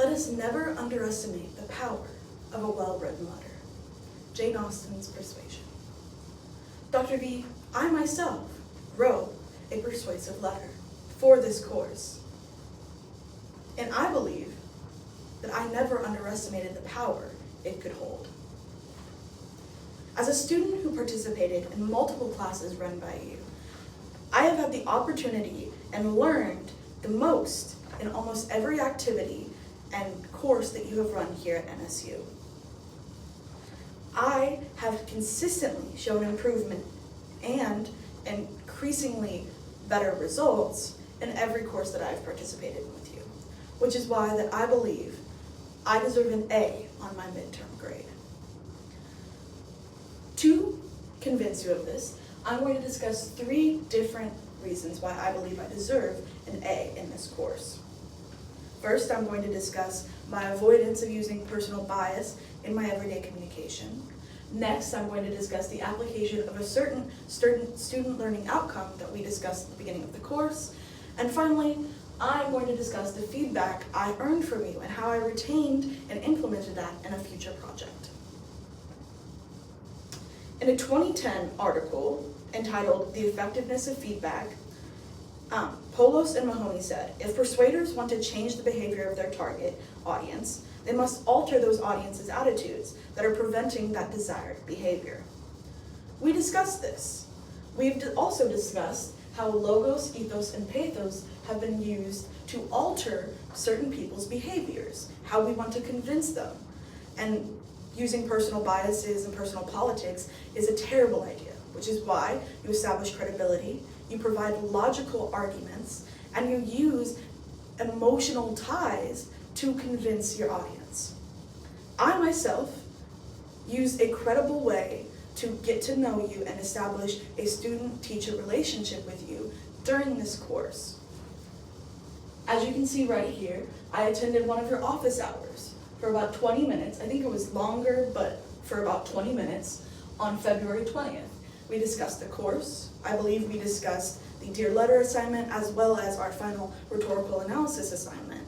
Let us never underestimate the power of a well-written letter. Jane Austen's Persuasion. Dr. V, I myself wrote a persuasive letter for this course. And I believe that I never underestimated the power it could hold. As a student who participated in multiple classes run by you, I have had the opportunity and learned the most in almost every activity and course that you have run here at NSU. I have consistently shown improvement and increasingly better results in every course that I've participated in with you, which is why that I believe I deserve an A on my midterm grade. To convince you of this, I'm going to discuss 3 different reasons why I believe I deserve an A in this course. First, I'm going to discuss my avoidance of using personal bias in my everyday communication. Next, I'm going to discuss the application of a certain student learning outcome that we discussed at the beginning of the course. And finally, I'm going to discuss the feedback I earned from you and how I retained and implemented that in a future project. In a 2010 article entitled The Effectiveness of Feedback, Polos and Mahoney said, if persuaders want to change the behavior of their target audience, they must alter those audience's attitudes that are preventing that desired behavior. We discussed this. We've also discussed how logos, ethos, and pathos have been used to alter certain people's behaviors, how we want to convince them. And using personal biases and personal politics is a terrible idea, which is why you establish credibility, you provide logical arguments, and you use emotional ties to convince your audience. I myself use a credible way to get to know you and establish a student-teacher relationship with you during this course. As you can see right here, I attended one of your office hours for about 20 minutes. I think it was longer, but for about 20 minutes on February 20th. We discussed the course. I believe we discussed the Dear Letter assignment as well as our final rhetorical analysis assignment.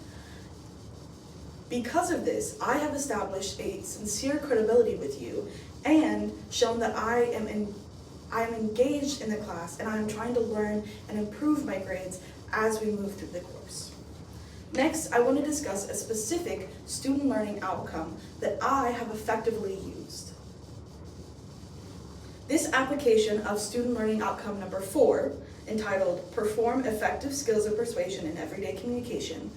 Because of this, I have established a sincere credibility with you and shown that I am engaged in the class and I am trying to learn and improve my grades as we move through the course. Next, I want to discuss a specific student learning outcome that I have effectively used. This application of student learning outcome number 4, entitled Perform Effective Skills of Persuasion in Everyday Communication,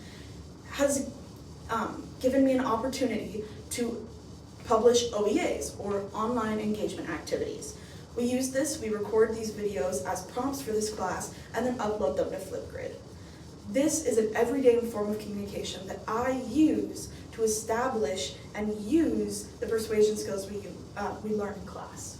has given me an opportunity to publish OEAs, or online engagement activities. We use this, we record these videos as prompts for this class, and then upload them to Flipgrid. This is an everyday form of communication that I use to establish and use the persuasion skills we learn in class.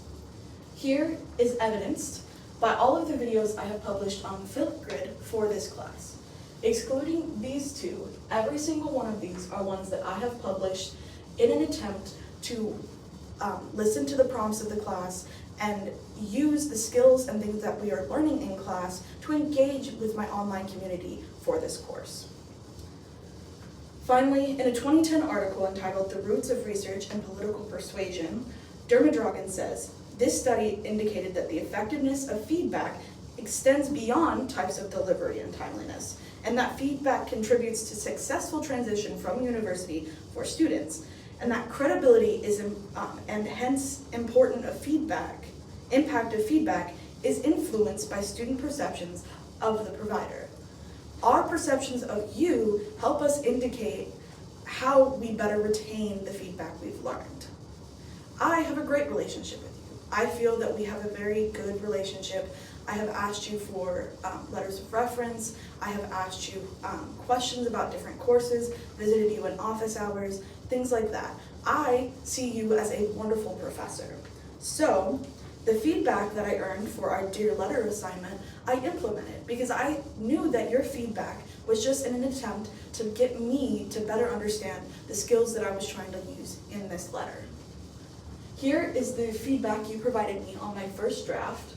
Here is evidenced by all of the videos I have published on Flipgrid for this class. Excluding these 2, every single one of these are ones that I have published in an attempt to listen to the prompts of the class and use the skills and things that we are learning in class to engage with my online community for this course. Finally, in a 2010 article entitled The Roots of Research and Political Persuasion, Dermadragan says, this study indicated that the effectiveness of feedback extends beyond types of delivery and timeliness, and that feedback contributes to successful transition from university for students, and that credibility is, and hence impact of feedback is influenced by student perceptions of the provider. Our perceptions of you help us indicate how we better retain the feedback we've learned. I have a great relationship with you. I feel that we have a very good relationship. I have asked you for letters of reference. I have asked you questions about different courses, visited you in office hours, things like that. I see you as a wonderful professor. So the feedback that I earned for our Dear Letter assignment, I implemented because I knew that your feedback was just in an attempt to get me to better understand the skills that I was trying to use in this letter. Here is the feedback you provided me on my first draft.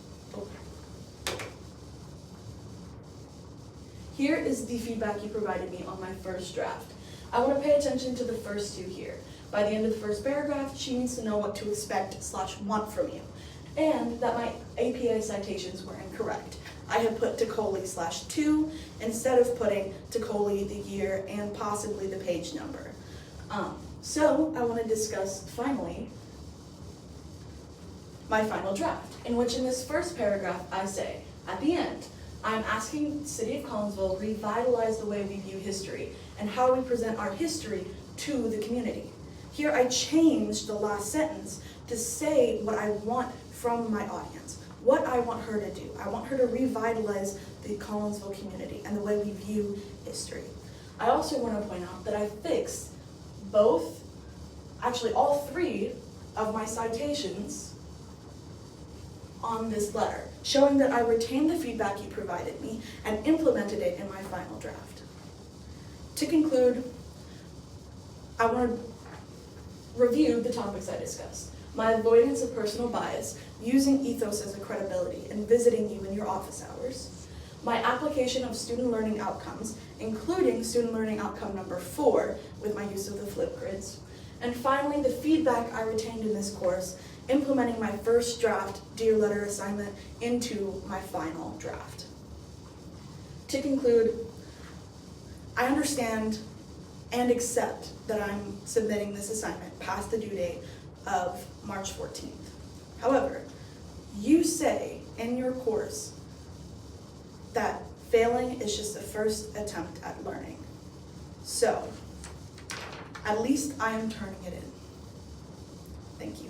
Here is the feedback you provided me on my first draft. I want to pay attention to the first two here. By the end of the first paragraph, she needs to know what to expect/want from you, and that my APA citations were incorrect. I had put Tacoli/2 instead of putting Tacoli, the year, and possibly the page number. So I want to discuss, finally, my final draft, in which in this first paragraph I say, at the end, I'm asking the City of Collinsville revitalize the way we view history and how we present our history to the community. Here I changed the last sentence to say what I want from my audience, what I want her to do. I want her to revitalize the Collinsville community and the way we view history. I also want to point out that I fixed all three of my citations on this letter, showing that I retained the feedback you provided me and implemented it in my final draft. To conclude, I want to review the topics I discussed. My avoidance of personal bias, using ethos as a credibility, and visiting you in your office hours. My application of student learning outcomes, including student learning outcome number 4 with my use of the flip grids. And finally, the feedback I retained in this course, implementing my first draft Dear Letter assignment into my final draft. To conclude, I understand and accept that I'm submitting this assignment past the due date of March 14th. However, you say in your course that failing is just the first attempt at learning. So, at least I am turning it in. Thank you.